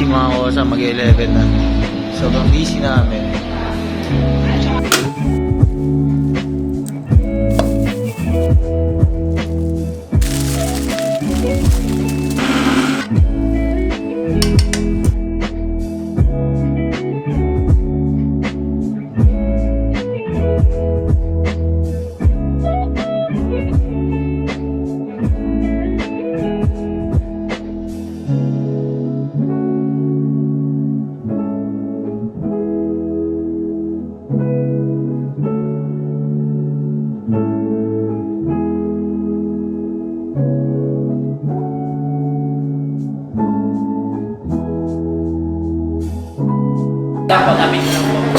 morning mga kosa, mag-11 na. Sobrang busy namin.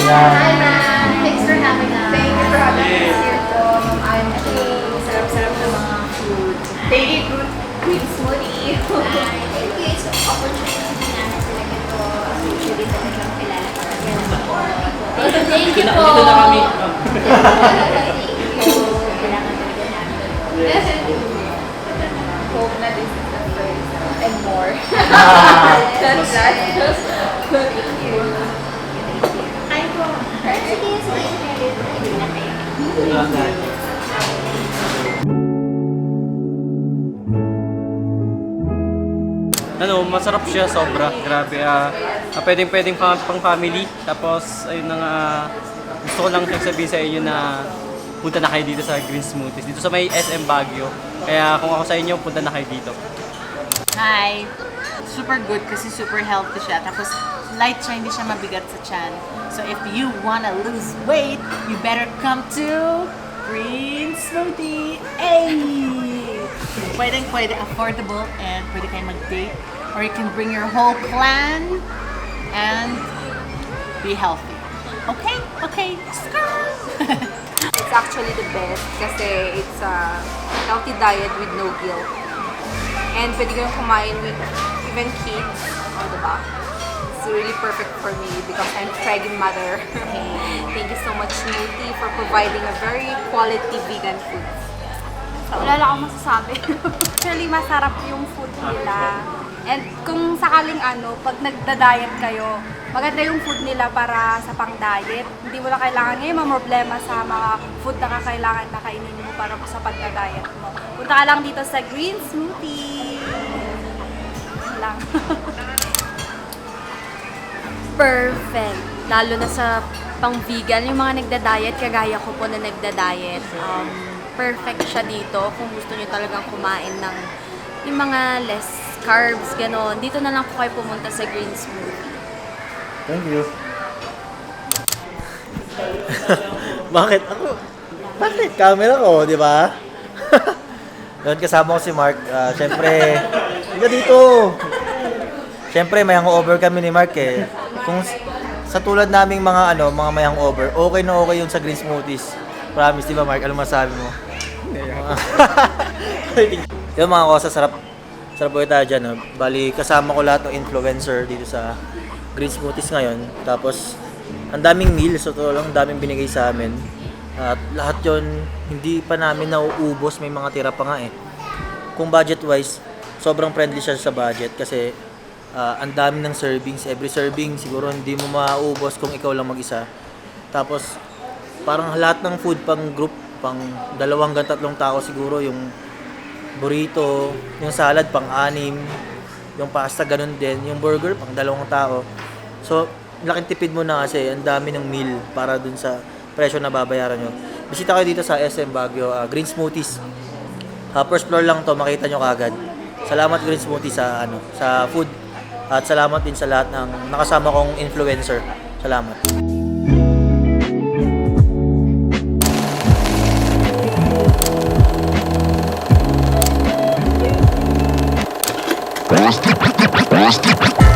Hi, ma'am. Thanks for having us. Thank you for having us here po. I'm sarap-sarap na mga food. Daily fruit green smoothie. Thank you. It's an opportunity namin talaga to. Usually talagang kilala ka kami. Thank you po. Dito na kami. Thank you. Kailangan talaga namin. Hope na this is the first and more. That's right. Thank you. Ay po. Sige, sige. Hindi na kayo. Ano, masarap siya, sobra. Grabe. Pwedeng pang family. Tapos, ayun na nga, gusto ko lang sabihin sa inyo na punta na kayo dito sa Green Smoothies. Dito sa may SM Baguio. Kaya kung ako sa inyo, punta na kayo dito. Hi! Super good kasi super healthy siya. Tapos light siya, hindi siya mabigat sa tiyan. So if you wanna lose weight, you better come to Green Smoothie! Hey! Pwede affordable and pwede kayo mag-date. Or you can bring your whole clan and be healthy. Okay? Okay, let's go! It's actually the best kasi it's a healthy diet with no guilt. And pwede kayong kumain with even kids, diba? It's really perfect for me because I'm a pregnant mother. Thank you so much, Smoothie, for providing a very quality vegan food. Wala lang akong masasabi. Actually, masarap yung food nila. And kung sakaling pag nagda-diet kayo, maganda yung food nila para sa pang-diet. Hindi mo na kailangan ngayon problema sa mga food na kakailangan na kainin mo para sa pagda-diet mo. Punta ka lang dito sa Green Smoothie. Lang. Perfect. Lalo na sa pang-vegan, yung mga nagda-diet, kagaya ko po na nagda-diet. Perfect siya dito kung gusto niyo talagang kumain ng yung mga less carbs, gano'n. Dito na lang po kayo pumunta sa Green Smoothie. Thank you. Bakit ako? Bakit? Camera ko, di ba? Doon kasama ko si Mark. Siyempre, hindi ka dito. Siyempre, may hangover kami ni Mark eh. Kung sa tulad naming mga mga may hangover, okay na okay yun sa Green Smoothies. Promise, di ba Mark? Ano masabi mo? Yung mga kosa, sarap po tayo dyan. No? Bali, kasama ko lahat ng influencer dito sa Green Smoothies ngayon. Tapos, ang daming meals. So, ang daming binigay sa amin. At lahat yon hindi pa namin nauubos. May mga tira pa nga eh. Kung budget-wise, sobrang friendly siya sa budget. Kasi, ang dami ng servings. Every serving, siguro hindi mo mauubos kung ikaw lang mag-isa. Tapos, parang lahat ng food pang group, pang 2 hanggang 3 tao siguro, yung burrito, yung salad pang 6, yung pasta ganun din, yung burger pang 2 tao. So, laking tipid mo na kasi ang dami ng meal para dun sa presyo na babayaran nyo. Bisita kayo dito sa SM Baguio, Green Smoothies. First floor lang to, makita nyo kagad. Salamat Green Smoothies sa sa food at salamat din sa lahat ng nakasama kong influencer. Salamat. Basta.